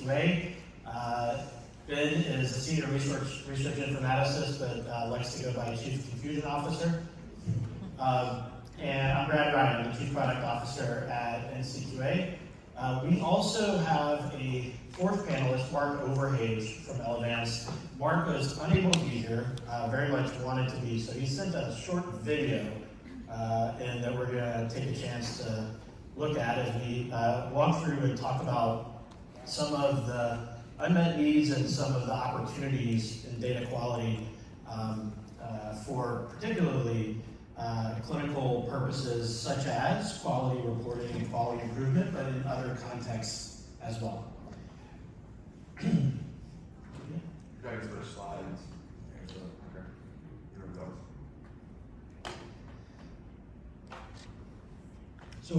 NCQA. Ben is a senior research informaticist, but likes to go by Chief Confusion Officer. And I'm Brad Ryan, the Chief Product Officer at NCQA. We also have a fourth panelist, Marc Overhage from Elevance. Marc was unable to be here, very much wanted to be, so he sent a short video and that we're going to take a chance to look at as we walk through and talk about some of the unmet needs and some of the opportunities in data quality for particularly clinical purposes such as quality reporting and quality improvement, but in other contexts as well. Guys, first slides. Okay. Here we go. So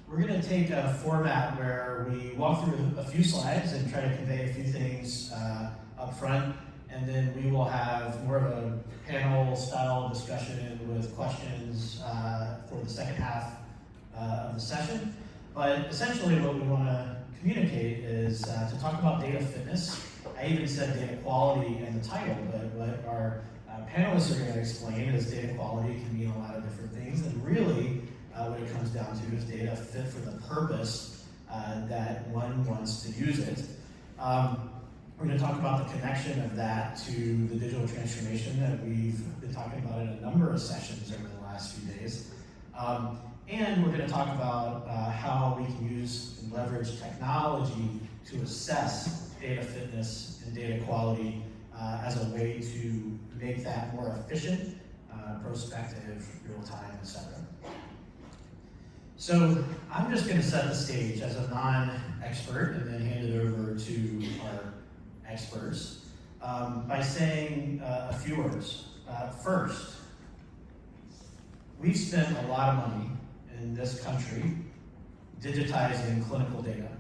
we're gonna take a format where we walk through a few slides and try to convey a few things up front, and then we will have more of a panel-style discussion with questions for the second half of the session. But essentially, what we want to communicate is to talk about data fitness. I even said data quality in the title, but what our panelists are going to explain is data quality can mean a lot of different things, and really what it comes down to is data fit for the purpose that one wants to use it. We're going to talk about the connection of that to the digital transformation that we've been talking about in a number of sessions over the last few days. And we're going to talk about how we can use and leverage technology to assess data fitness and data quality as a way to make that more efficient, prospective, real-time, etc. So I'm just going to set the stage as a non-expert and then hand it over to our experts by saying a few words. First, we've spent a lot of money in this country digitizing clinical data.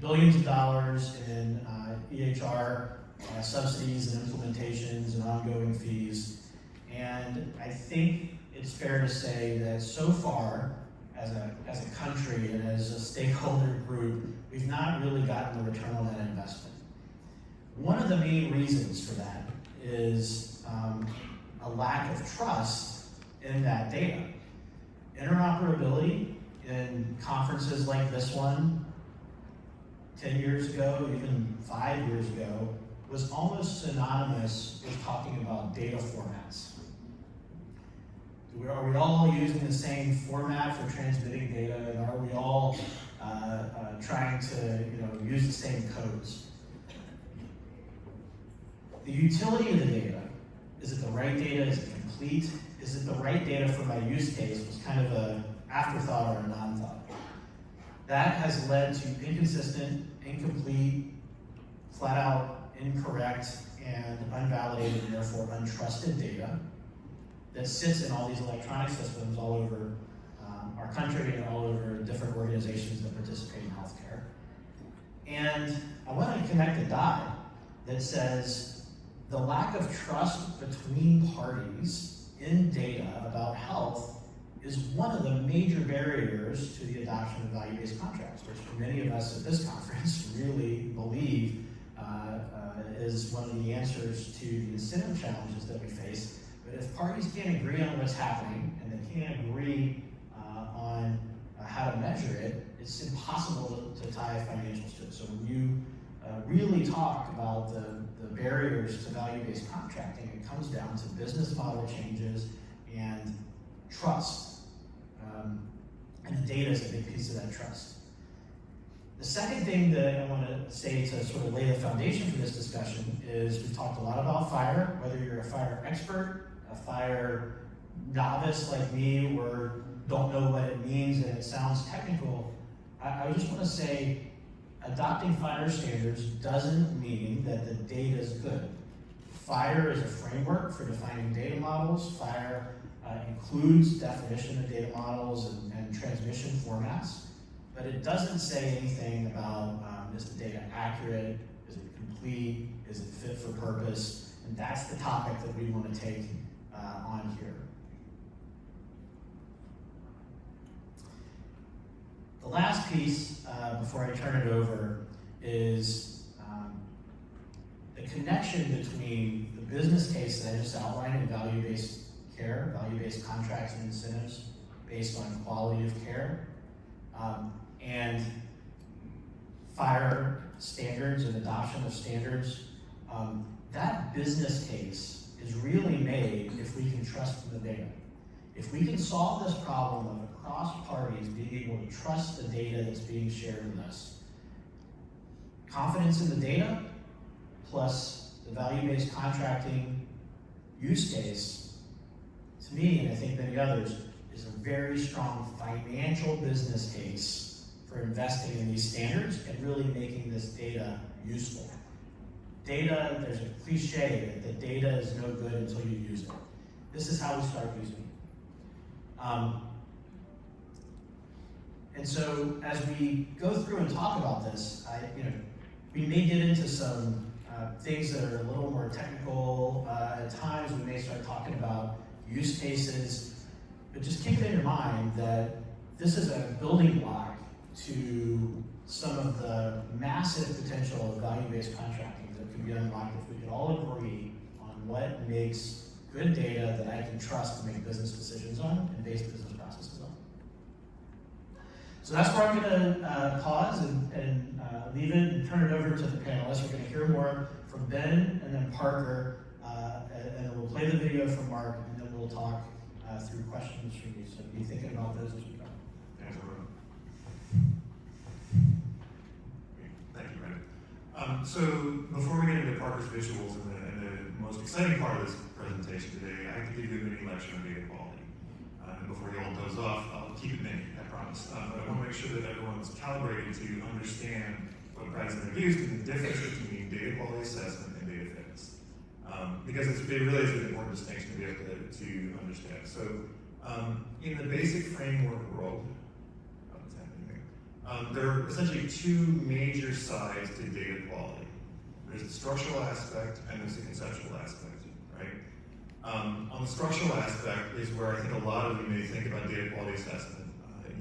Billions of dollars in EHR subsidies and implementations and ongoing fees. And I think it's fair to say that so far, as a country and as a stakeholder group, we've not really gotten the return on that investment. One of the main reasons for that is a lack of trust in that data. Interoperability in conferences like this one 10 years ago, even 5 years ago, was almost synonymous with talking about data formats. Are we all using the same format for transmitting data, and are we all trying to use the same codes? The utility of the data, is it the right data, is it complete? Is it the right data for my use case was kind of an afterthought or a non-thought. That has led to inconsistent, incomplete, flat out incorrect, and unvalidated, and therefore untrusted data that sits in all these electronic systems all over our country and all over different organizations that participate in healthcare. And I want to connect a dot that says the lack of trust between parties in data about health is one of the major barriers to the adoption of value-based contracts, which many of us at this conference really believe is one of the answers to the incentive challenges that we face. But if parties can't agree on what's happening and they can't agree on how to measure it, it's impossible to tie financials to it. So when you really talk about the barriers to value-based contracting, it comes down to business model changes and trust. And the data is a big piece of that trust. The second thing that I want to say to sort of lay the foundation for this discussion is we've talked a lot about FHIR, whether you're a FHIR expert, a FHIR novice like me, or don't know what it means and it sounds technical. I just want to say adopting FHIR standards doesn't mean that the data is good. FHIR is a framework for defining data models. FHIR includes definition of data models and transmission formats. But it doesn't say anything about is the data accurate, is it complete, is it fit for purpose, and that's the topic that we want to take on here. The last piece, before I turn it over, is the connection between the business case that I just outlined in value-based care, value-based contracts and incentives based on quality of care, and FHIR standards and adoption of standards. That business case is really made if we can trust the data. If we can solve this problem of across parties being able to trust the data that's being shared with us, confidence in the data plus the value-based contracting use case, to me, and I think many others, is a very strong financial business case for investing in these standards and really making this data useful. Data, there's a cliche that the data is no good until you use it. This is how we start using it. And so as we go through and talk about this, we may get into some things that are a little more technical. At times we may start talking about use cases, but just keep it in your mind that this is a building block to some of the massive potential of value-based contracting that could be unlocked if we could all agree on what makes good data that I can trust to make business decisions on and base business processes on. So that's where I'm going to pause and leave it and turn it over to the panelists. We're going to hear more from Ben and then Parker, and then we'll play the video from Marc, and then we'll talk through questions from you. So be thinking about those as we go. Thanks, everyone. Thank you, Brandon. So before we get into Parker's visuals and the most exciting part of this presentation today, I have to give you a mini lecture on data quality. And before you all doze off, I'll keep it mini, I promise. But I want to make sure that everyone's calibrated to understand what Brad's introduced and the difference between data quality assessment and data fitness. Because it really is an important distinction to be able to understand. So in the basic framework world, there are essentially two major sides to data quality. There's the structural aspect and there's the conceptual aspect, right? On the structural aspect is where I think a lot of you may think about data quality assessment.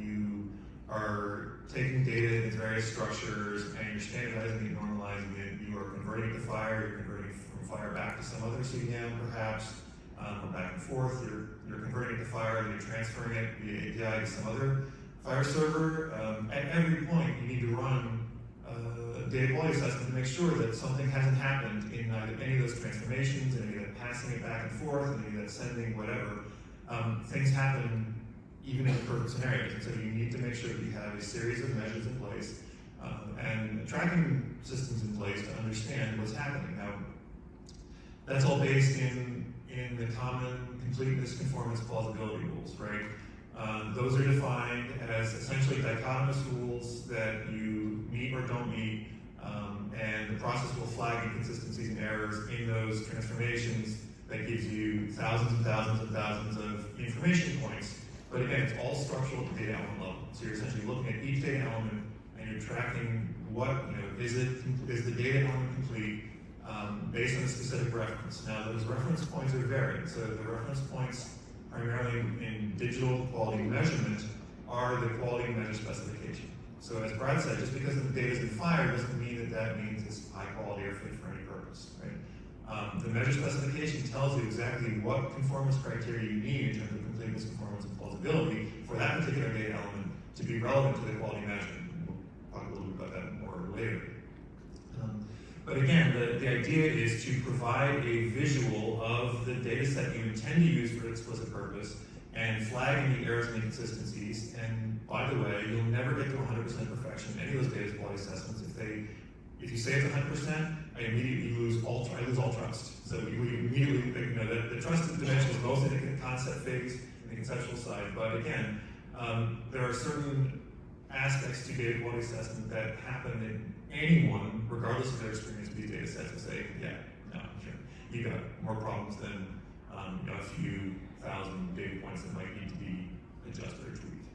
You are taking data in its various structures and you're standardizing it, normalizing it. You are converting it to FHIR, you're converting from FHIR back to some other CDM perhaps, or back and forth. You're converting it to FHIR, then you're transferring it via API to some other FHIR server. At every point, you need to run a data quality assessment to make sure that something hasn't happened in either any of those transformations, any of that passing it back and forth, any of that sending, whatever. Things happen even in perfect scenarios. And so you need to make sure that you have a series of measures in place and tracking systems in place to understand what's happening. Now, that's all based in the common completeness, conformance, plausibility rules, right? Those are defined as essentially dichotomous rules that you meet or don't meet, and the process will flag inconsistencies and errors in those transformations that gives you thousands and thousands and thousands of information points. But again, it's all structural at the data element level. So you're essentially looking at each data element and you're tracking what, is the data element complete based on a specific reference. Now those reference points are varied. So the reference points primarily in digital quality measurement are the quality measure specification. So as Brad said, just because the data is in FHIR doesn't mean that means it's high quality or fit for any purpose, right? The measure specification tells you exactly what conformance criteria you need in terms of completeness, conformance, and plausibility for that particular data element to be relevant to the quality measurement. We'll talk a little bit about that more later. But again, the idea is to provide a visual of the data set you intend to use for explicit purpose and flagging the errors and inconsistencies. And by the way, you'll never get to 100% perfection in any of those data quality assessments. If you say it's 100%, I immediately lose all trust. So we immediately, the trust dimension is mostly in the concept phase, in the conceptual side. But again, there are certain aspects to data quality assessment that happen in anyone, regardless of their experience with these data sets, will say, yeah, no, sure, you got more problems than a few thousand data points that might need to be adjusted or tweaked.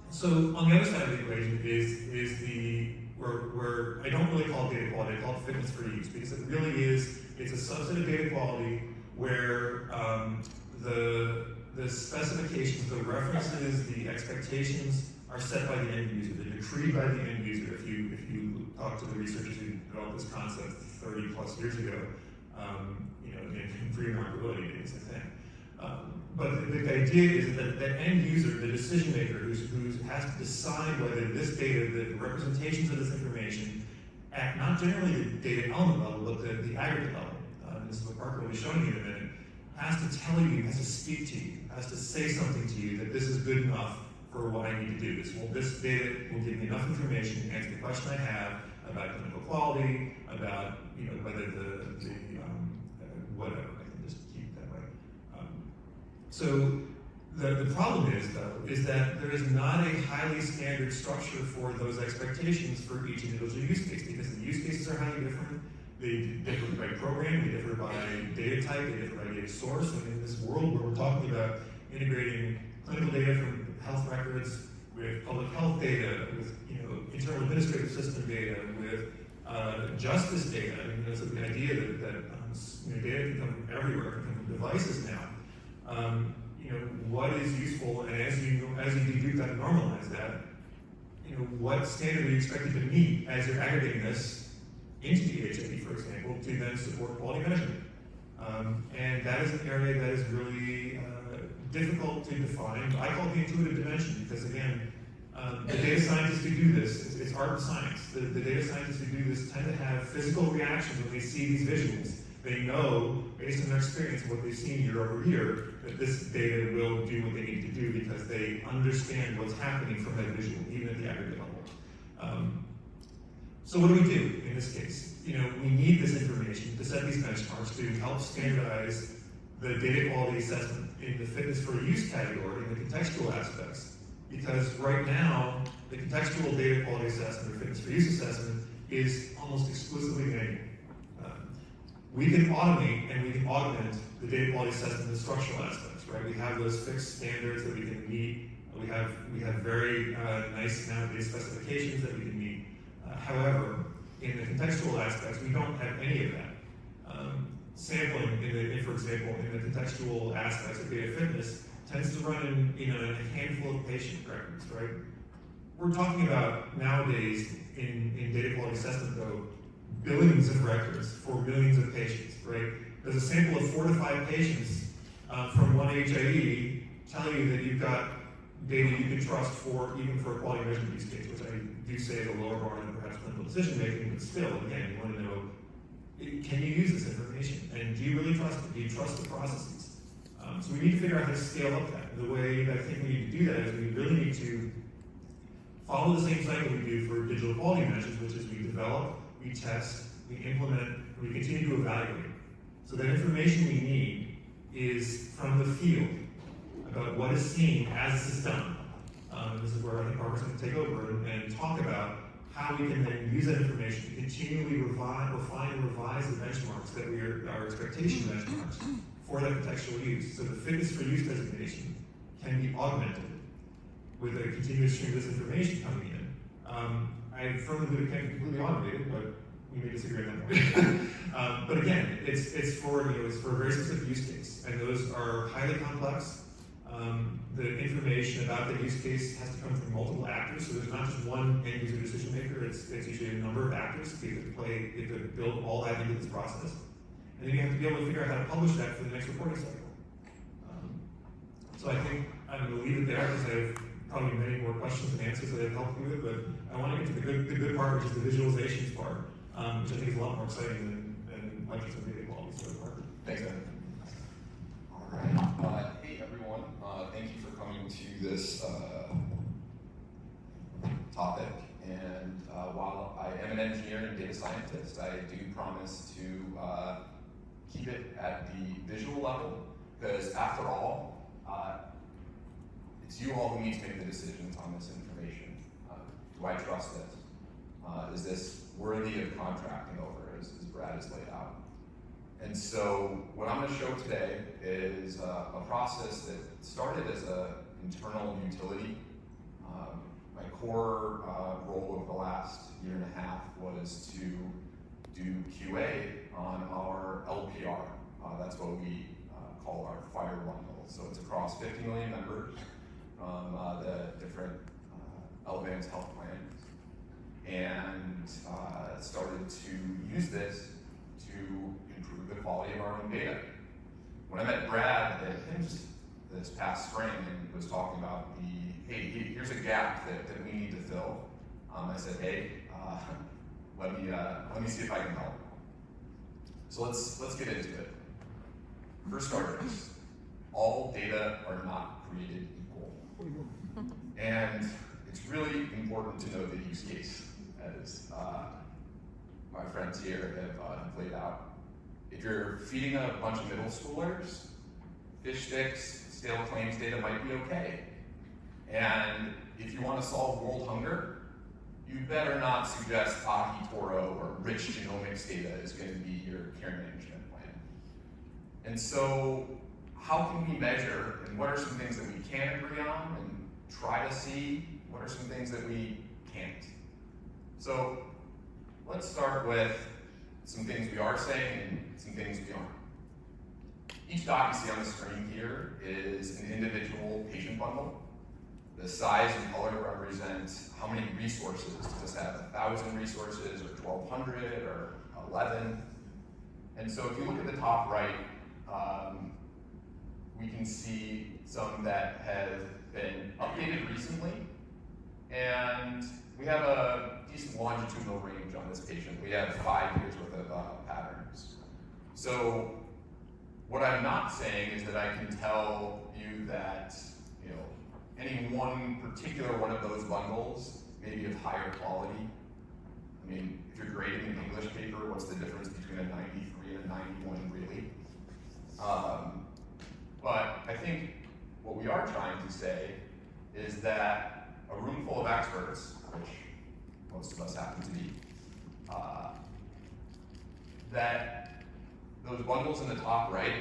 So on the other side of the equation is where I don't really call it data quality, I call it fitness for use, because it really is, it's a subset of data quality where the specifications the references, the expectations are set by the end user. They're decreed by the end user. If you talk to the researchers who developed this concept 30 plus years ago, in pre-marketability days, I think. But the idea is that the end user, the decision maker, who has to decide whether this data, the representations of this information, at not generally the data element level, but the aggregate level. This is what Marc will be showing you in a minute. Has to tell you, has to speak to you, has to say something to you that this is good enough for what I need to do. This data will give me enough information to answer the question I have about clinical quality, about whether whatever. I can just keep it that way. So the problem is, though, is that there is not a highly standard structure for those expectations for each individual use case, because the use cases are highly different. They differ by program, they differ by data type, they differ by data source. And in this world where we're talking about integrating clinical data from health records with public health data, with internal administrative system data, with justice data, so the idea that data can come from everywhere, can come from devices now. What is useful, and as you do that and normalize that, what standard are you expected to meet as you're aggregating this into DHA, for example, to then support quality measurement. And that is an area that is really difficult to define. I call it the intuitive dimension because, again, the data scientists who do this, it's art and science. The data scientists who do this tend to have physical reactions when they see these visuals. They know, based on their experience and what they've seen year over year, that this data will do what they need to do because they understand what's happening from that visual, even at the aggregate level. So what do we do in this case? We need this information to set these benchmarks to help standardize the data quality assessment in the fitness for use category and the contextual aspects. Because right now, the contextual data quality assessment or fitness for use assessment is almost exclusively manual. We can automate and we can augment the data quality assessment in the structural aspects, right? We have those fixed standards that we can meet. We have very nice nowadays specifications that we can meet. However, in the contextual aspects, we don't have any of that. Sampling, for example, in the contextual aspects of data fitness tends to run in a handful of patient records, right? We're talking about nowadays in data quality assessment, though, billions of records for millions of patients, right? Does a sample of 4 to 5 patients from one HIE tell you that you've got data you can trust even for a quality measurement use case, which I do say is a lower bar than perhaps clinical decision making, but still, again, you want to know, can you use this information? And do you really trust it? Do you trust the processes? So we need to figure out how to scale up that. The way that I think we need to do that is we really need to follow the same cycle we do for digital quality measures, which is we develop, we test, we implement, and we continue to evaluate. So that information we need is from the field about what is seen as this is done. And this is where I think Marc's going to take over and talk about how we can then use that information to continually refine and revise the benchmarks that our expectation benchmarks for that contextual use. So the fitness for use designation can be augmented with a continuous stream of this information coming in. I firmly believe it can't be completely automated, but we may disagree on that point. But again, it's for a very specific use case, and those are highly complex. The information about the use case has to come from multiple actors, so there's not just one end user decision maker, it's usually a number of actors. You have to build all that into this process. And then you have to be able to figure out how to publish that for the next reporting cycle. So I think I'm going to leave it there because I have probably many more questions and answers that I've helped you with, but I want to get to the good part, which is the visualizations part, which I think is a lot more exciting than lectures on data quality. So, thanks, Evan. All right. Hey, everyone. Thank you for coming to this topic. And while I am an engineer and data scientist, I do promise to keep it at the visual level, because after all, it's you all who need to make the decisions on this information. Do I trust this? Is this worthy of contracting over, as Brad has laid out? And so what I'm going to show today is a process that started as an internal utility. My core role over the last year and a half was to do QA on our LPR. That's what we call our FHIR bundle. So it's across 50 million members. from the different Elevance health plans and started to use this to improve the quality of our own data. When I met Brad at HIMSS this past spring and was talking about hey, here's a gap that we need to fill, I said, hey, let me see if I can help. So let's get into it. For starters, all data are not created equal. And it's really important to know the use case, as my friends here have laid out. If you're feeding a bunch of middle schoolers, fish sticks, stale claims data might be okay. And if you want to solve world hunger, you better not suggest Aki Toro or rich genomics data is going to be your care management plan. And so how can we measure, and what are some things that we can agree on and try to see? What are some things that we can't? So let's start with some things we are saying and some things we aren't. Each doc you see on the screen here is an individual patient bundle. The size and color represent how many resources. Does this have 1,000 resources, or 1,200, or 11? And so if you look at the top right, we can see some that have been updated recently, and we have a decent longitudinal range on this patient. We have 5 years worth of patterns. So what I'm not saying is that I can tell you that any one particular one of those bundles may be of higher quality. I mean, if you're grading an English paper, what's the difference between a 93 and a 91 really? But I think what we are trying to say is that a room full of experts, which most of us happen to be, that those bundles in the top right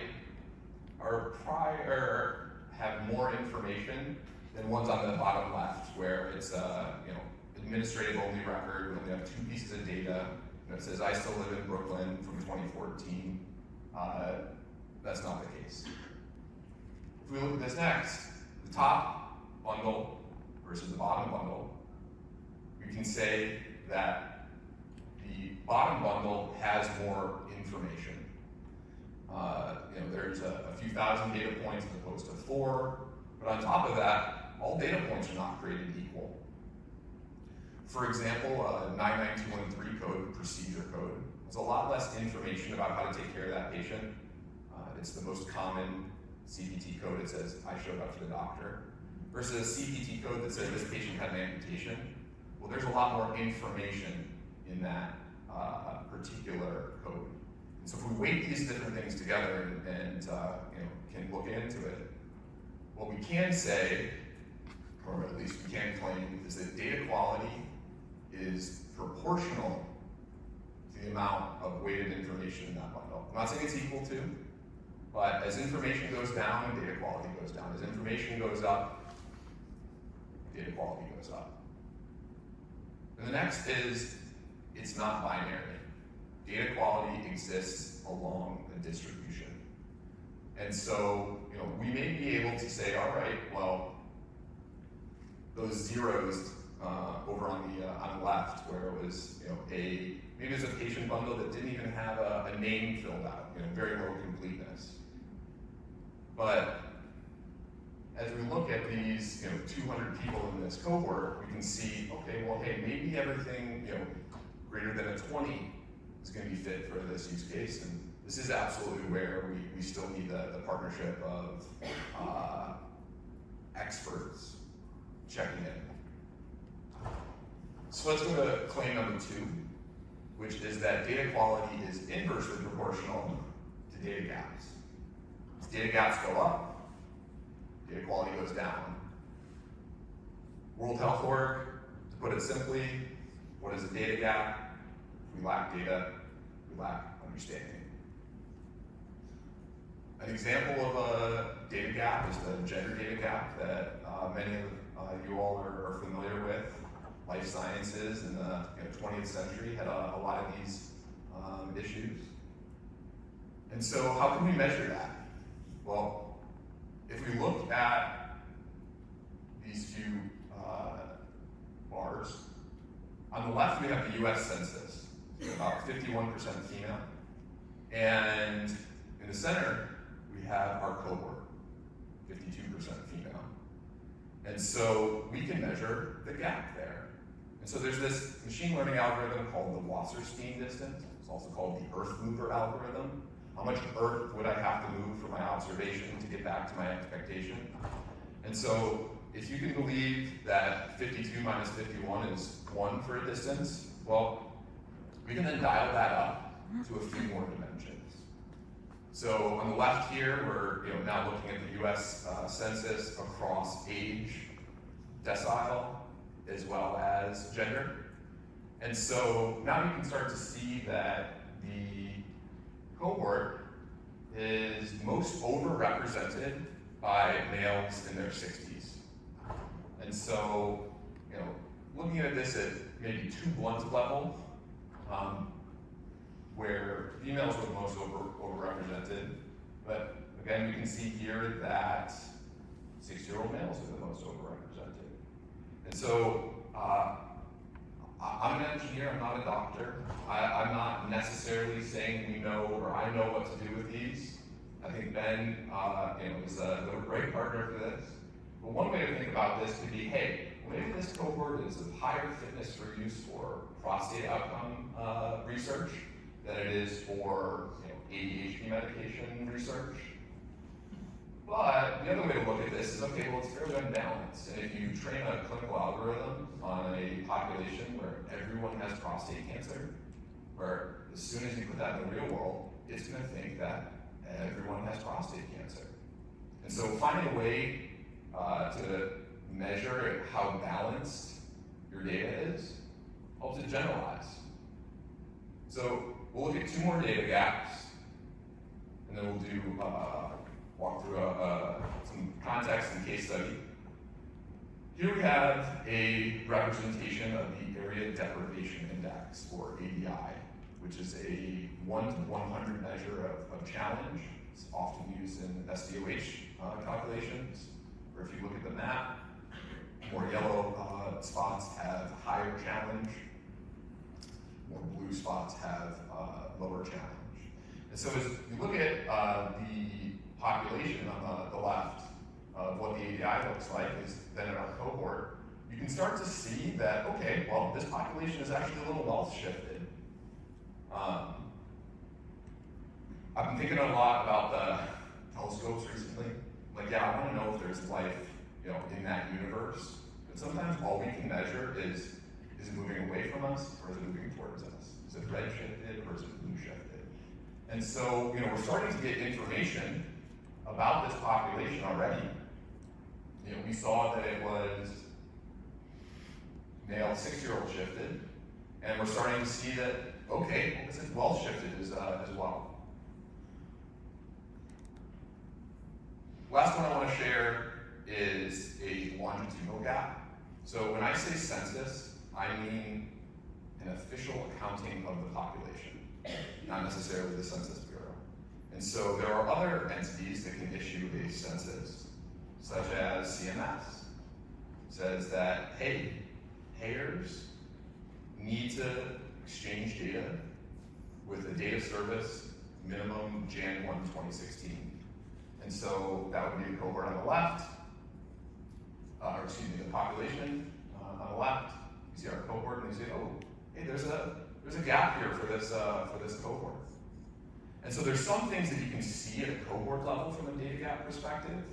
have more information than ones on the bottom left, where it's administrative only record. We only have 2 pieces of data, and it says I still live in Brooklyn from 2014. That's not the case. If we look at this next, the top bundle versus the bottom bundle, we can say that the bottom bundle has more information. There's a few thousand data points as opposed to 4, but on top of that, all data points are not created equal. For example, 99213 code, procedure code, has a lot less information about how to take care of that patient. It's the most common CPT code. It says, I showed up to the doctor, versus a CPT code that says this patient had an amputation. Well, there's a lot more information in that particular code. And so if we weight these different things together and can look into it, what we can say, or at least we can claim, is that data quality is proportional to the amount of weighted information in that bundle. I'm not saying it's equal to, but as information goes down, data quality goes down. As information goes up, data quality goes up. And the next is, it's not binary. Data quality exists along a distribution. And so, we may be able to say, all right, well, those zeros over on the left, where it was, maybe there's a patient bundle that didn't even have a name filled out, very low completeness. But as we look at these, 200 people in this cohort, we can see, okay, well, hey, maybe everything, greater than a 20 is going to be fit for this use case, and this is absolutely where we still need the partnership of experts checking in. So let's go to claim number 2, which is that data quality is inversely proportional to data gaps. As data gaps go up, data quality goes down. World Health Org, to put it simply, what is a data gap? If we lack data, we lack understanding. An example of a data gap is the gender data gap that many of you all are familiar with. Life sciences in the 20th century had a lot of these issues. And so how can we measure that? Well, if we look at these few bars. On the left, we have the US Census, about 51% female. And in the center, we have our cohort, 52% female. And so we can measure the gap there. And so there's this machine learning algorithm called the Wasserstein distance. It's also called the Earth mover algorithm. How much Earth would I have to move for my observation to get back to my expectation? And so if you can believe that 52 minus 51 is 1 for a distance, well, we can then dial that up to a few more dimensions. So on the left here, we're now looking at the US Census across age, decile, as well as gender. And so now you can start to see that the cohort is most overrepresented by males in their 60s. And so, looking at this at maybe too blunt a level, where females were the most overrepresented, but again, we can see here that 6-year-old males are the most overrepresented. And so, I'm an engineer, I'm not a doctor. I'm not necessarily saying we know or I know what to do with these. I think Ben is a great partner for this. But one way to think about this could be, hey, maybe this cohort is of higher fitness for use for prostate outcome research than it is for ADHD medication research. But the other way to look at this is, okay, well, it's fairly unbalanced. And if you train a clinical algorithm on a population where everyone has prostate cancer, where as soon as you put that in the real world, it's going to think that everyone has prostate cancer. And so finding a way to measure how balanced your data is helps it generalize. So we'll look at 2 more data gaps, and then we'll do walk through some context and case study. Here we have a representation of the Area Deprivation Index, or ADI, which is a 1 to 100 measure of challenge. It's often used in SDOH calculations, where if you look at the map, more yellow spots have higher challenge, more blue spots have lower challenge. And so as you look at the population on the left of what the ADI looks like is then in our cohort, you can start to see that, okay, well, this population is actually a little wealth shifted. I've been thinking a lot about the telescopes recently. Like, yeah, I want to know if there's life, in that universe. But sometimes all we can measure is it moving away from us or is it moving towards us? Is it red shifted or is it blue shifted? And so, we're starting to get information about this population already. We saw that it was male 6-year-old shifted, and we're starting to see that, okay, this is well shifted as well. Last one I want to share is a longitudinal gap. So when I say census, I mean an official accounting of the population, not necessarily the Census Bureau. And so there are other entities that can issue a census, such as CMS. Says that, hey, payers need to exchange data with a data service minimum Jan 1, 2016. And so that would be the cohort on the left, the population on the left. You see our cohort, and you say, oh, hey, there's a gap here for this cohort. And so there's some things that you can see at a cohort level from a data gap perspective,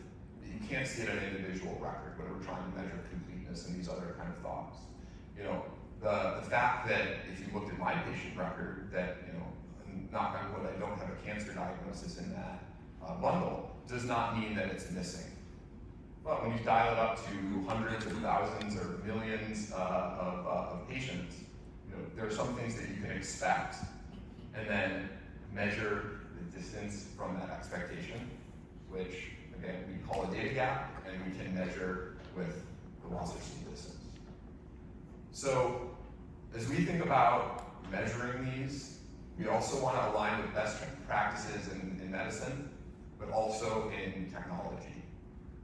but you can't see it at an individual record when we're trying to measure completeness and these other kind of thoughts. The fact that if you looked at my patient record that, knock on wood, I don't have a cancer diagnosis in that bundle, does not mean that it's missing. But when you dial it up to hundreds of thousands or millions of patients, there are some things that you can expect and then measure the distance from that expectation, which again we call a data gap, and we can measure with the Wasserstein distance. So as we think about measuring these, we also want to align with best practices in medicine, but also in technology.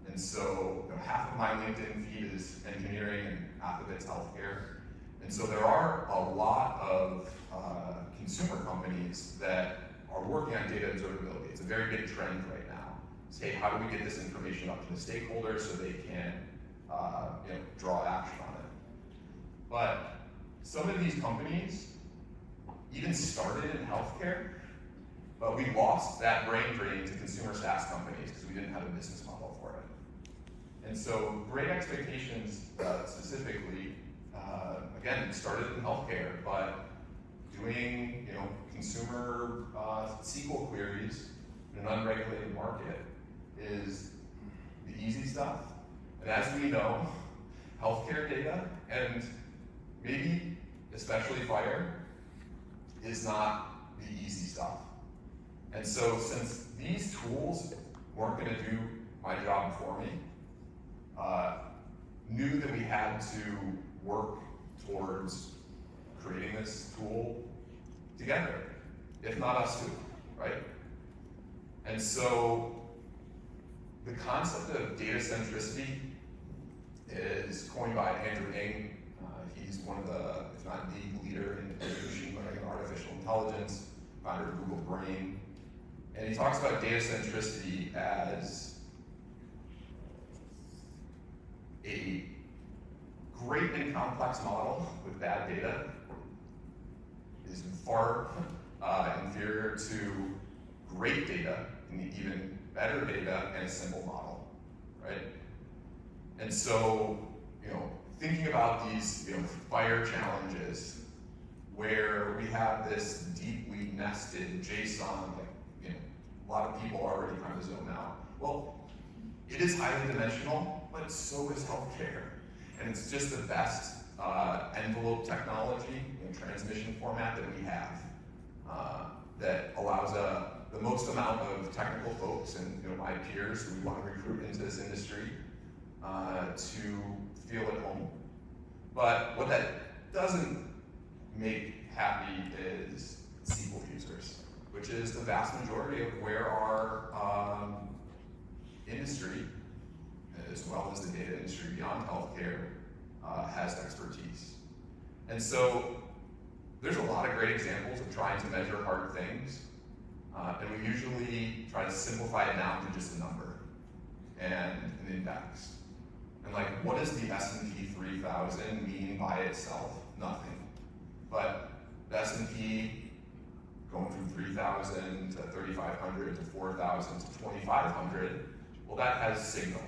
And And so half of my LinkedIn feed is engineering and half of it's healthcare. And so there are a lot of consumer companies that are working on data observability. It's a very big trend right now. It's, hey, how do we get this information up to the stakeholders so they can draw action on it? But some of these companies even started in healthcare, but we lost that brain drain to consumer SaaS companies because we didn't have a business model for it. And so Great Expectations specifically, again, started in healthcare, but doing consumer SQL queries in an unregulated market is the easy stuff. And as we know, healthcare data, and maybe especially FHIR, is not the easy stuff. And so since these tools weren't going to do my job for me, knew that we had to work towards creating this tool together, if not us two, right? And so the concept of data centricity is coined by Andrew Ng. He's one of the, if not the leader in machine learning and artificial intelligence, founder of Google Brain. And he talks about data centricity as a great and complex model with bad data is far inferior to great data and even better data and a simple model, right? And so, thinking about these FHIR challenges where we have this deeply nested JSON, a lot of people already kind of zone out. Well, it is highly dimensional, but so is healthcare. And it's just the best envelope technology, transmission format that we have that allows the most amount of technical folks and my peers who we want to recruit into this industry to feel at home. But what that doesn't make happy is SQL users, which is the vast majority of where our industry, as well as the data industry beyond healthcare, has expertise. And so there's a lot of great examples of trying to measure hard things, and we usually try to simplify it down to just a number and an index. And what does the S&P 3000 mean by itself? Nothing. But the S&P going from 3,000 to 3,500 to 4,000 to 2,500, well, that has signal.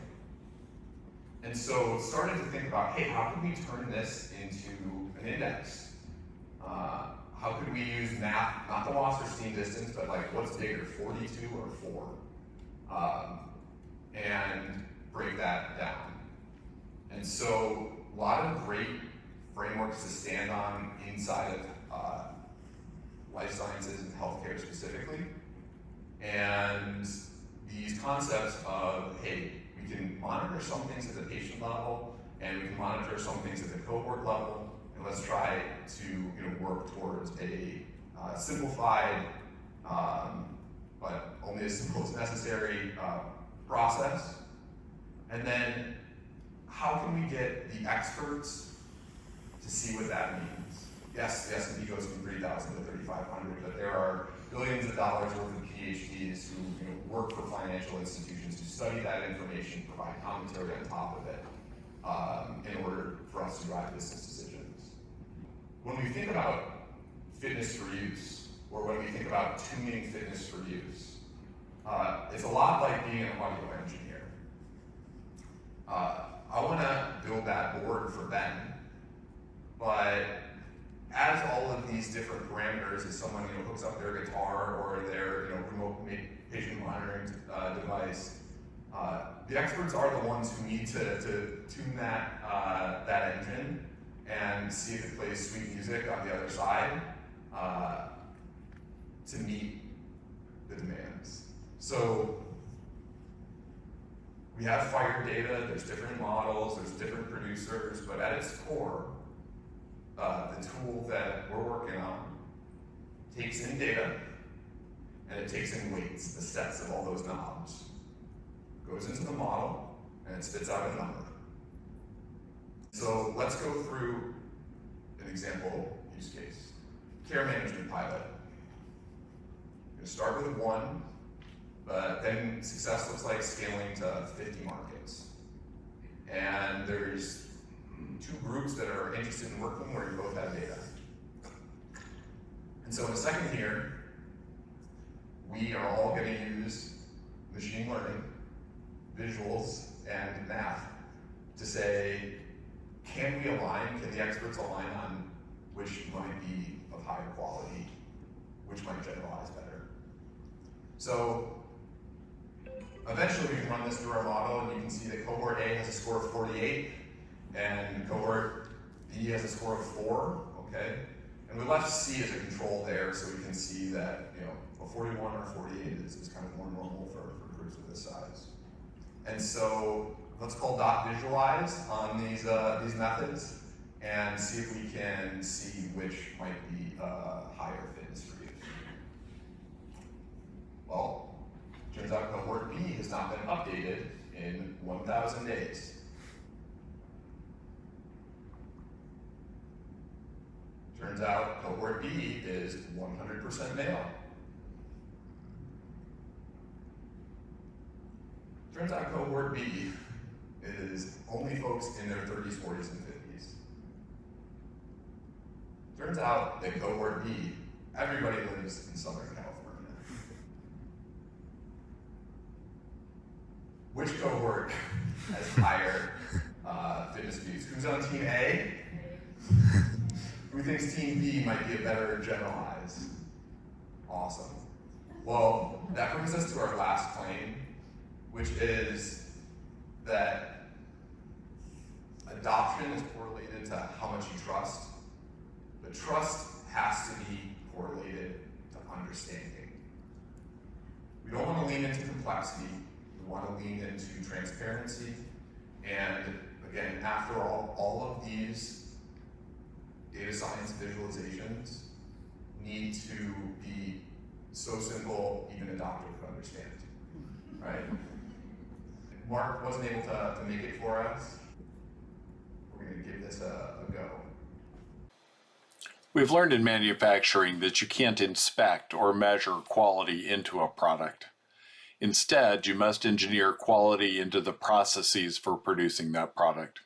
And so starting to think about, hey, how can we turn this into an index? How could we use math, not the Wasserstein distance, but what's bigger, 42 or 4? And break that down. And so a lot of great frameworks to stand on inside of life sciences and healthcare specifically. And these concepts of, hey, we can monitor some things at the patient level, and we can monitor some things at the cohort level, and let's try to work towards a simplified, but only as simple as necessary process. And then how can we get the experts to see what that means? Yes, the S&P goes from 3,000 to 3,500, but there are billions of dollars worth of PhDs who work for financial institutions to study that information, provide commentary on top of it, in order for us to drive business decisions. When we think about fitness for use, or when we think about tuning fitness for use, it's a lot like being an audio engineer. I want to build that board for Ben, but as all of these different parameters, as someone hooks up their guitar or their remote patient monitoring device, the experts are the ones who need to tune that engine and see if it plays sweet music on the other side to meet the demands. So we have FHIR data, there's different models, there's different producers, but at its core, the tool that we're working on takes in data, and it takes in weights, the sets of all those knobs, goes into the model, and it spits out a number. So let's go through an example use case. Care management pilot. You're going to start with 1, but then success looks like scaling to 50 markets. And there's 2 groups that are interested in working where you both have data. And so in a second here, we are all going to use machine learning, visuals, and math to say, can we align, can the experts align on which might be of higher quality, which might generalize better? So eventually we can run this through our model, and you can see that cohort A has a score of 48, and cohort B has a score of 4, okay? And we left C as a control there, so we can see that, you know, a 41 or 48 is kind of more normal for groups of this size. And so let's call .visualize on these methods and see if we can see which might be higher fitness for use. Well, turns out cohort B has not been updated in 1,000 days. Turns out cohort B is 100% male. Turns out cohort B is only folks in their 30s, 40s, and 50s. Turns out that cohort B, everybody lives in Southern California. Which cohort has higher fitness views? Who's on team A? Who thinks team B might be a better generalize? Awesome. Well, that brings us to our last claim, which is that adoption is correlated to how much you trust, but trust has to be correlated to understanding. We don't want to lean into complexity, we want to lean into transparency, and again, after all of these data science visualizations need to be so simple, even a doctor could understand, right? Marc wasn't able to make it for us. We're going to give this a go. We've learned in manufacturing that you can't inspect or measure quality into a product. Instead, you must engineer quality into the processes for producing that product.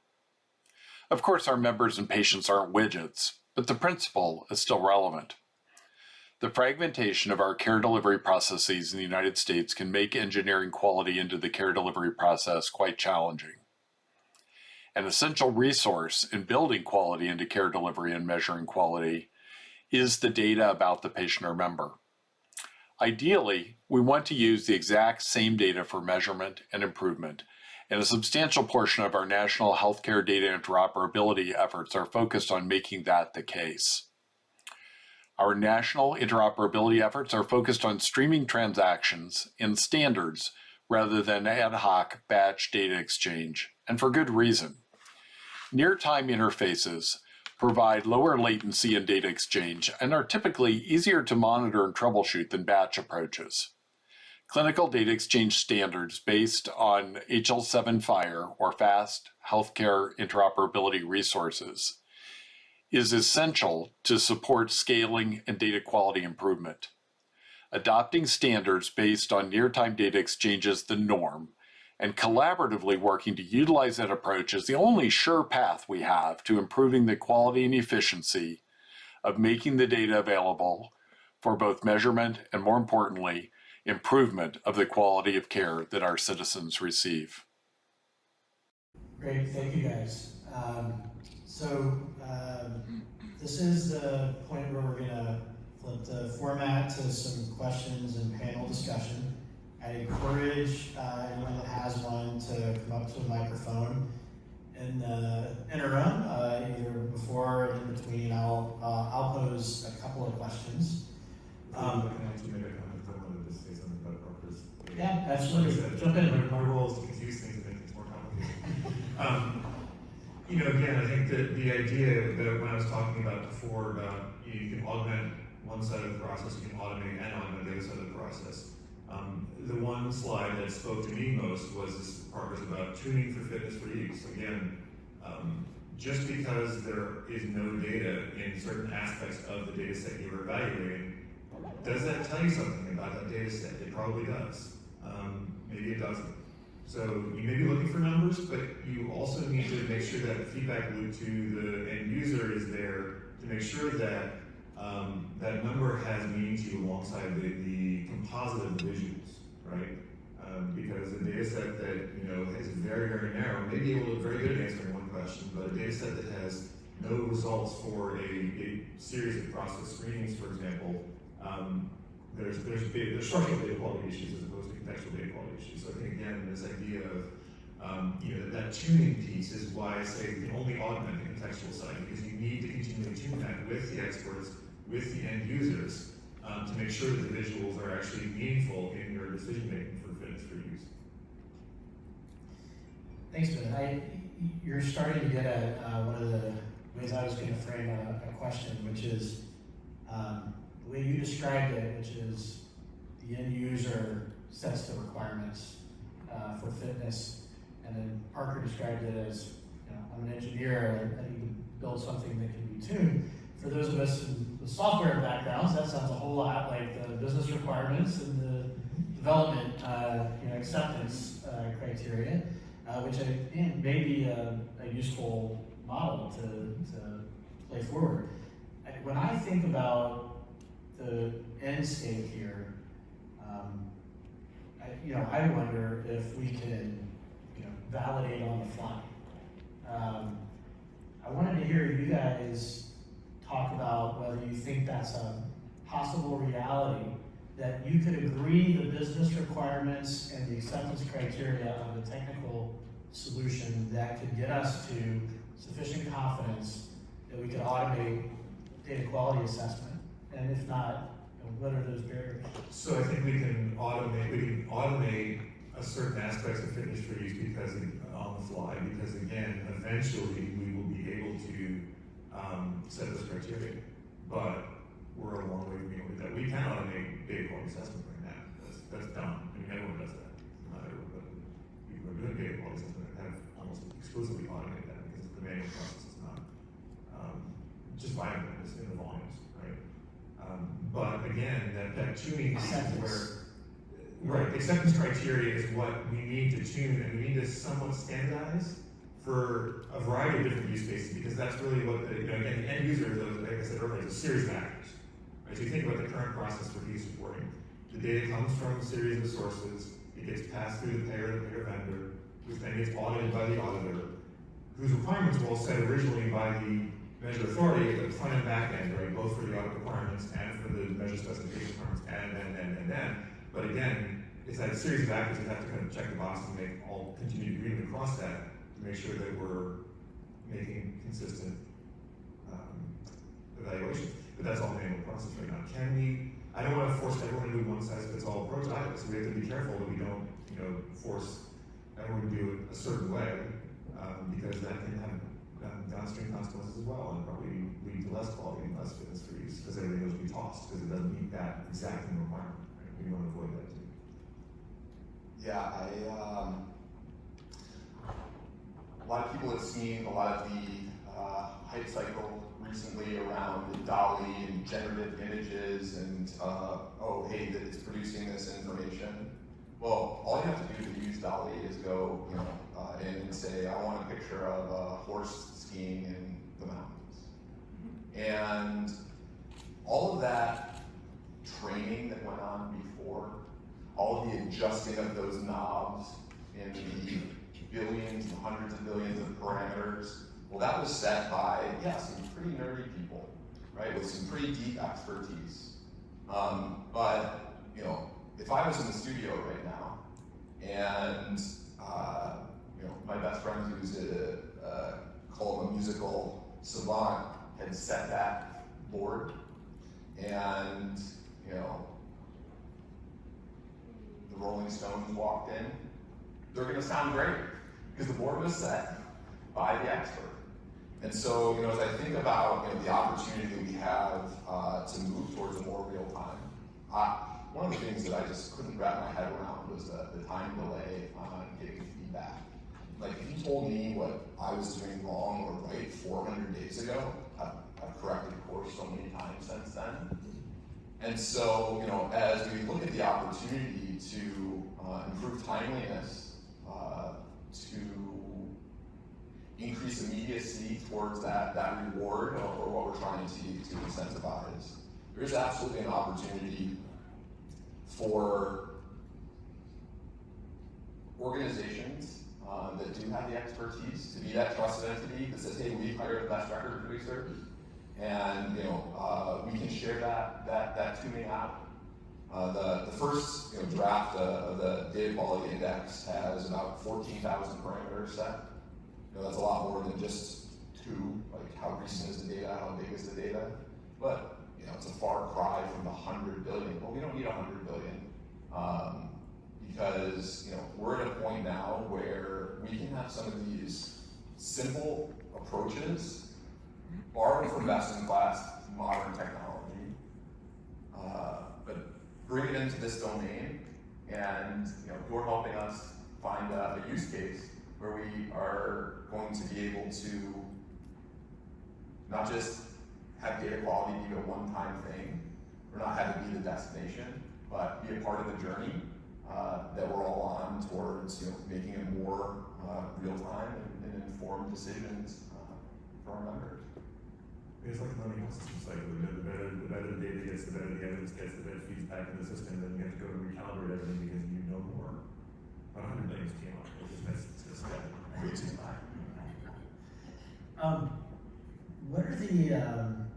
Of course, our members and patients aren't widgets, but the principle is still relevant. The fragmentation of our care delivery processes in the United States can make engineering quality into the care delivery process quite challenging. An essential resource in building quality into care delivery and measuring quality is the data about the patient or member. Ideally, we want to use the exact same data for measurement and improvement, and a substantial portion of our national healthcare data interoperability efforts are focused on making that the case. Our national interoperability efforts are focused on streaming transactions and standards rather than ad hoc batch data exchange, and for good reason. Near-time interfaces provide lower latency in data exchange and are typically easier to monitor and troubleshoot than batch approaches. Clinical data exchange standards based on HL7 FHIR, or Fast Healthcare Interoperability Resources, is essential to support scaling and data quality improvement. Adopting standards based on near-time data exchange is the norm, and collaboratively working to utilize that approach is the only sure path we have to improving the quality and efficiency of making the data available for both measurement and, more importantly, improvement of the quality of care that our citizens receive. Great, thank you guys. This is the point where we're gonna flip the format to some questions and panel discussion. I encourage anyone that has one to come up to a microphone. In the interim, either before or in between, I'll pose a couple of questions. Yeah, absolutely. Jump in. My role is to confuse things and make things more complicated. Again, I think that the idea that when I was talking about before about you can augment one side of the process, you can automate and augment the other side of the process. The one slide that spoke to me most was this part was about tuning for fitness for use. Again, just because there is no data in certain aspects of the data set you are evaluating, does that tell you something about that data set? It probably does. Maybe it doesn't. So you may be looking for numbers, but you also need to make sure that the feedback loop to the end user is there to make sure that that number has meaning to you alongside the composite of the visuals, right? Because a data set that is very, very narrow may be able to look very good at answering one question, but a data set that has no results for a series of process screenings, for example, there's structural data quality issues as opposed to contextual data quality issues. So I think again, this idea of that tuning piece is why I say you can only augment the contextual side, because you need to continually tune that with the experts, with the end users, to make sure that the visuals are actually meaningful in your decision making for fitness for use. Thanks, Ben. You're starting to get at one of the ways I was going to frame a question, which is the way you described it, which is the end user sets the requirements for fitness, and then Parker described it as, I'm an engineer, I need to build something that can be tuned. For those of us with software backgrounds, that sounds a whole lot like the business requirements and the development acceptance criteria, which may be a useful model to play forward. When I think about the end state here, I wonder if we can validate on the fly. I wanted to hear you guys talk about whether you think that's a possible reality, that you could agree the business requirements and the acceptance criteria of a technical solution that could get us to sufficient confidence that we could automate data quality assessment, and if not, what are those barriers? So I think we can automate a certain aspects of fitness for use because on the fly, because again, eventually we will be able to set those criteria, but we're a long way from being able to do that. We can automate data quality assessment right now. That's dumb. I mean, everyone does that. Not everyone, but people are doing data quality assessment have almost exclusively automated that because the manual process is not just viable in the volumes, right? But again, that tuning piece is where, right, acceptance criteria is what we need to tune, and we need to somewhat standardize for a variety of different use cases, because that's really what again, the end user, like I said earlier, is a series of actors. Right? So you think about the current process for use reporting. The data comes from a series of sources, it gets passed through the payer vendor, which then gets audited by the auditor, whose requirements were all set originally by the measure authority at the front and back end, right? Both for the audit requirements and for the measure specification requirements, and then. But again, it's that series of actors that have to kind of check the box and make all continued agreement across that to make sure that we're making consistent evaluations. But that's all manual process right now. Can we? I don't want to force everyone to do one size fits all approach either. So we have to be careful that we don't, force everyone to do it a certain way, because that can have downstream consequences as well, and probably lead to less quality and less fitness for use because everything goes to be tossed because it doesn't meet that exacting requirement. Right? We want to avoid that too. Yeah, a lot of people have seen a lot of the hype cycle recently around the DALL-E and generative images and, oh, hey, that it's producing this information. Well, all you have to do to use DALL-E is go, in and say, I want a picture of a horse skiing in the mountains. And all of that training that went on before, all of the adjusting of those knobs in the billions and hundreds of billions of parameters, well, that was set by, some pretty nerdy people, right, with some pretty deep expertise. But, if I was in the studio right now, and, my best friend who's called a musical savant had set that board, and, the Rolling Stones walked in, they're gonna sound great, because the board was set by the expert. And so, as I think about the opportunity that we have to move towards a more real time, one of the things that I just couldn't wrap my head around was the time delay on getting feedback. Like, if you told me what I was doing wrong or right 400 days ago, I've corrected course so many times since then. And so, you know, as we look at the opportunity to improve timeliness, to increase immediacy towards that reward or what we're trying to incentivize, there is absolutely an opportunity for organizations that do have the expertise to be that trusted entity that says, hey, we've hired the best record producers, and you know, we can share that tuning out. The first draft of the data quality index has about 14,000 parameters set. You know, that's a lot more than just two, like how recent is the data, how big is the data. But you know, it's a far cry from the 100 billion. Well, we don't need 100 billion because you know, we're at a point now where we can have some of these simple approaches borrowed from best-in-class modern technology, but bring it into this domain, and you know, you're helping us find a use case where we are going to be able to not just have data quality be a one-time thing, or not have it be the destination, but be a part of the journey that we're all on towards making it more real-time and informed decisions for our members. It's like learning how systems cycle. The better the data gets, the better the evidence gets, the better it feeds back in the system, then you have to go and recalibrate everything because you know more. 100 million came up. It's just way too high. What are the,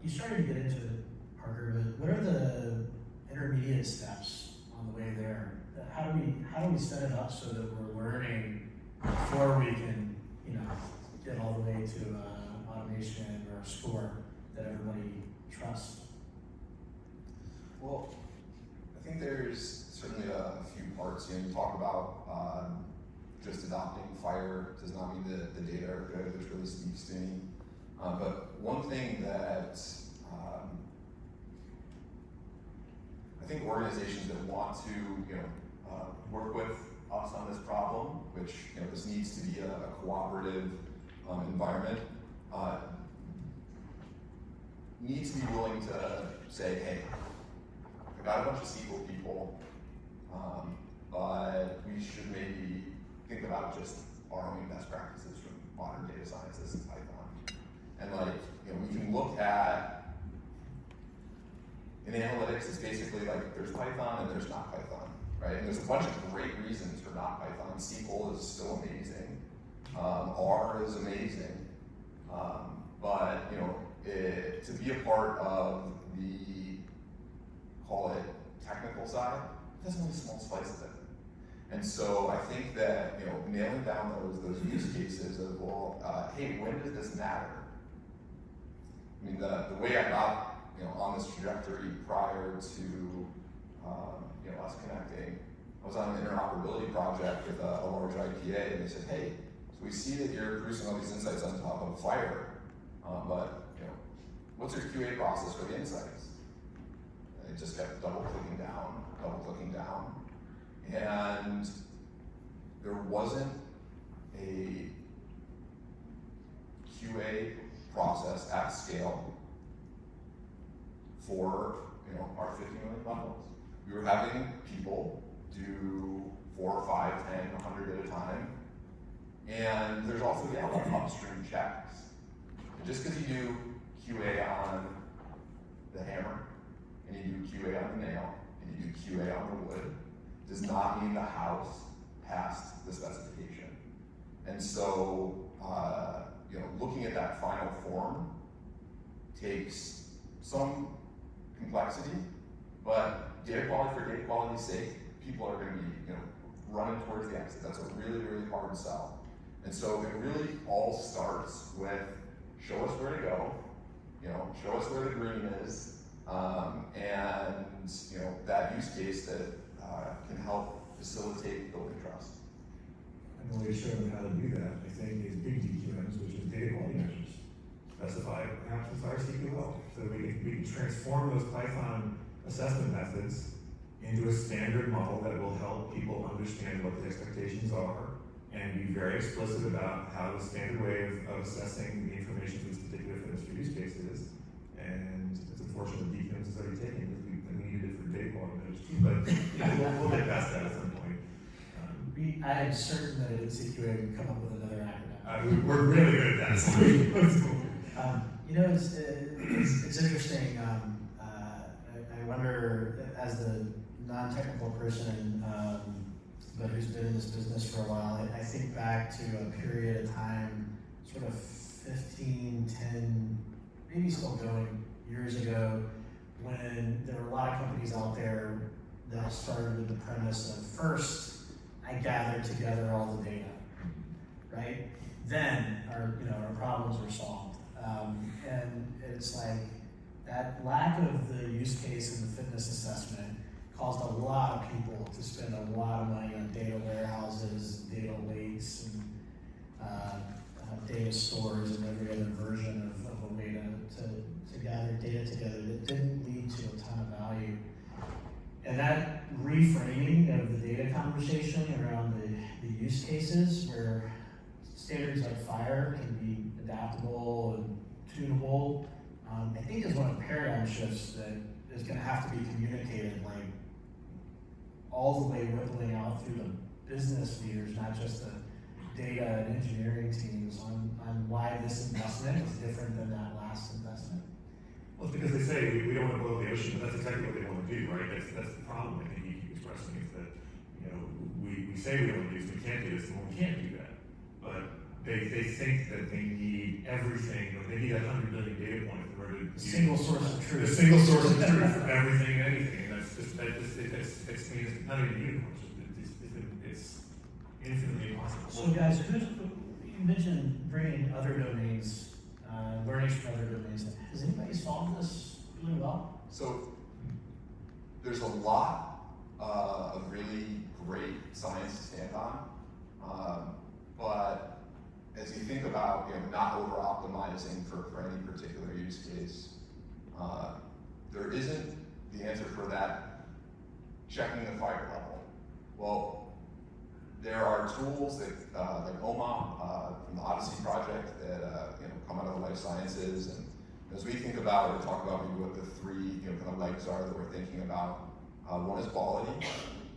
you started to get into it, Parker, but what are the intermediate steps on the way there? How do we set it up so that we're learning before we can, get all the way to automation or a score that everybody trusts? Well, I think there's certainly a few parts. You talk about just adopting FHIR does not mean that the data are good, which really speaks to me. But one thing that I think organizations that want to, work with us on this problem, which this needs to be a cooperative environment, needs to be willing to say, hey, I got a bunch of SQL people, but we should maybe think about just borrowing best practices from modern data scientists and Python. And we can look at, in analytics, it's basically like there's Python and there's not Python, right? And there's a bunch of great reasons for not Python. SQL is still amazing. R is amazing. But to be a part of the, call it technical side, that's only a small slice of it. And so I think that nailing down those use cases of, well, hey, when does this matter? I mean, the way I got on this trajectory prior to us connecting, I was on an interoperability project with a large IPA, and they said, hey, so we see that you're producing all these insights on top of FHIR, but what's your QA process for the insights? And it just kept double clicking down, and there wasn't a QA process at scale for our 50 million bundles. We were having people do 4, 5, 10, 100 at a time, and there's also upstream checks. And just because you do QA on the hammer, and you do QA on the nail, and you do QA on the wood, does not mean the house passed the specification. And so, looking at that final form takes some complexity, but data quality for data quality's sake, people are going to be, running towards the exit. That's a really, really hard sell. And so it really all starts with show us where to go, show us where the green is, and that use case that can help facilitate building trust. And the way to show them how to do that, I think, is big DQMs, which is data quality measures. Specify perhaps with our CQL, so we can transform those Python assessment methods into a standard model that will help people understand what the expectations are and be very explicit about how the standard way of assessing the information for this particular fitness for use case is. And it's unfortunate that DPMs is already taken because we needed it for data quality measures too, but we'll get past that at some point. I am certain that NCQA would come up with another acronym. We're really good at that. So you know, it's interesting. I wonder, as the non-technical person, but who's been in this business for a while, I think back to a period of time, sort of 15, 10, maybe still going, years ago, when there were a lot of companies out there that started with the premise of first, I gathered together all the data, right? Then our problems were solved. And it's like that lack of the use case in the fitness assessment caused a lot of people to spend a lot of money on data warehouses, data lakes, and data stores, and every other version of a way to gather data together that didn't lead to a ton of value. And that reframing of the data conversation around the use cases, where standards like FHIR can be adaptable and tunable, I think is one of the paradigm shifts that is going to have to be communicated, like all the way rippling out through the business leaders, not just the data and engineering teams, on why this investment is different than that last investment. well, it's because they say we don't want to boil the ocean, but that's exactly what they want to do, right? That's the problem I think you keep expressing, is that we say we don't want to do this, we can't do this, and we can't do that. But they think that they need everything, they need 100 million data points in order to The single source of the truth. single source of truth for everything and anything, and that's just it's not even unicorns. It's infinitely impossible. So guys, you mentioned bringing other domains, learnings from other domains. Has anybody solved this really well? So there's a lot of really great science to stand on, but as you think about not over-optimizing for any particular use case, there isn't the answer for that checking the FHIR level. Well, there are tools that like OMOP from the Odyssey project that come out of the life sciences, and as we think about or talk about maybe what the three kind of legs are that we're thinking about, one is quality,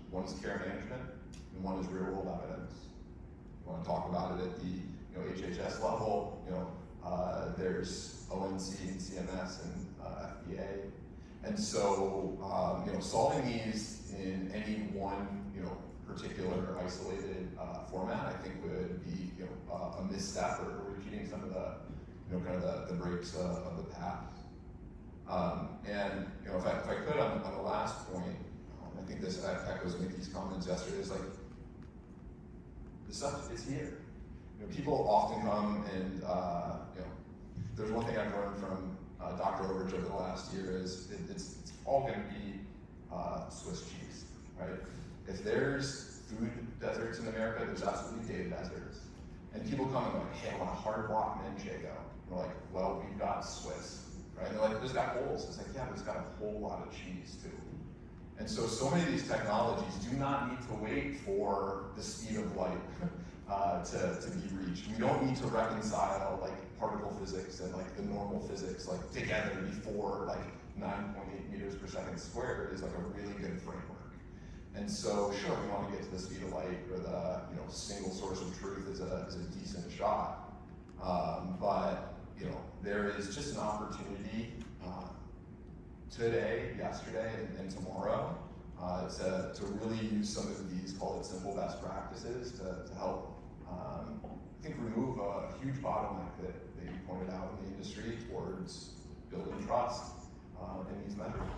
one is care management, and one is real-world evidence. We want to talk about it at the HHS level. There's ONC and CMS and FDA, and so solving these in any one particular isolated format, I think would be a misstep or repeating some of the kind of the breaks of the past. And if I could on the last point, I think this echoes Mickey's comments yesterday. Is like the stuff is here. People often come and there's one thing I've learned from Dr. Overhage over the last year is it's all going to be Swiss cheese, right? If there's food deserts in America, there's absolutely data deserts. And people come and go, hey, I want a hard block Manchego. And we're like, well, we've got Swiss, right? And they're like, there's got holes. It's like, yeah, but it's got a whole lot of cheese too. And so many of these technologies do not need to wait for the speed of light to be reached. We don't need to reconcile like particle physics and like the normal physics like together before like 9.8 meters per second squared is like a really good framework. And so sure, we want to get to the speed of light or the single source of truth is a decent shot. But there is just an opportunity today, yesterday, and tomorrow to really use some of these, call it simple best practices to help I think remove a huge bottleneck that you pointed out in the industry towards building trust in these measures.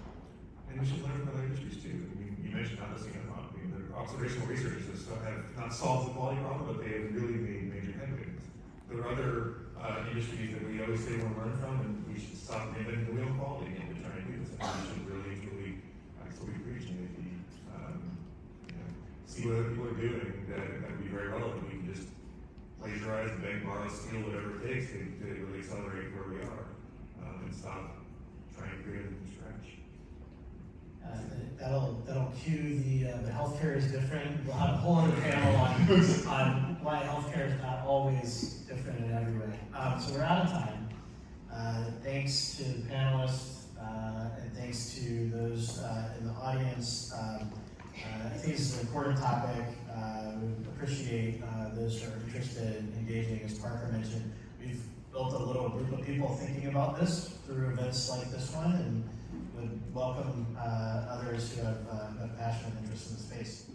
And we should learn from other industries too. I mean, you mentioned not listening enough. I mean, the observational researchers have not solved the quality problem, but they have really made major headwinds. There are other industries that we always say we want to learn from, and we should stop reinventing the wheel of quality again to try and do this. I think we should really, that's what we preach, and if you see what other people are doing, that would be very relevant. We can just plagiarize, beg, borrow, steal, whatever it takes to really accelerate where we are, and stop trying to create it from scratch. That'll cue the healthcare is different. We'll have a whole other panel on why healthcare is not always different in every way. So we're out of time. Thanks to the panelists and thanks to those in the audience. I think this is an important topic. We appreciate those who are interested in engaging. As Parker mentioned, we've built a little group of people thinking about this through events like this one, and would welcome others who have a passion and interest in the space.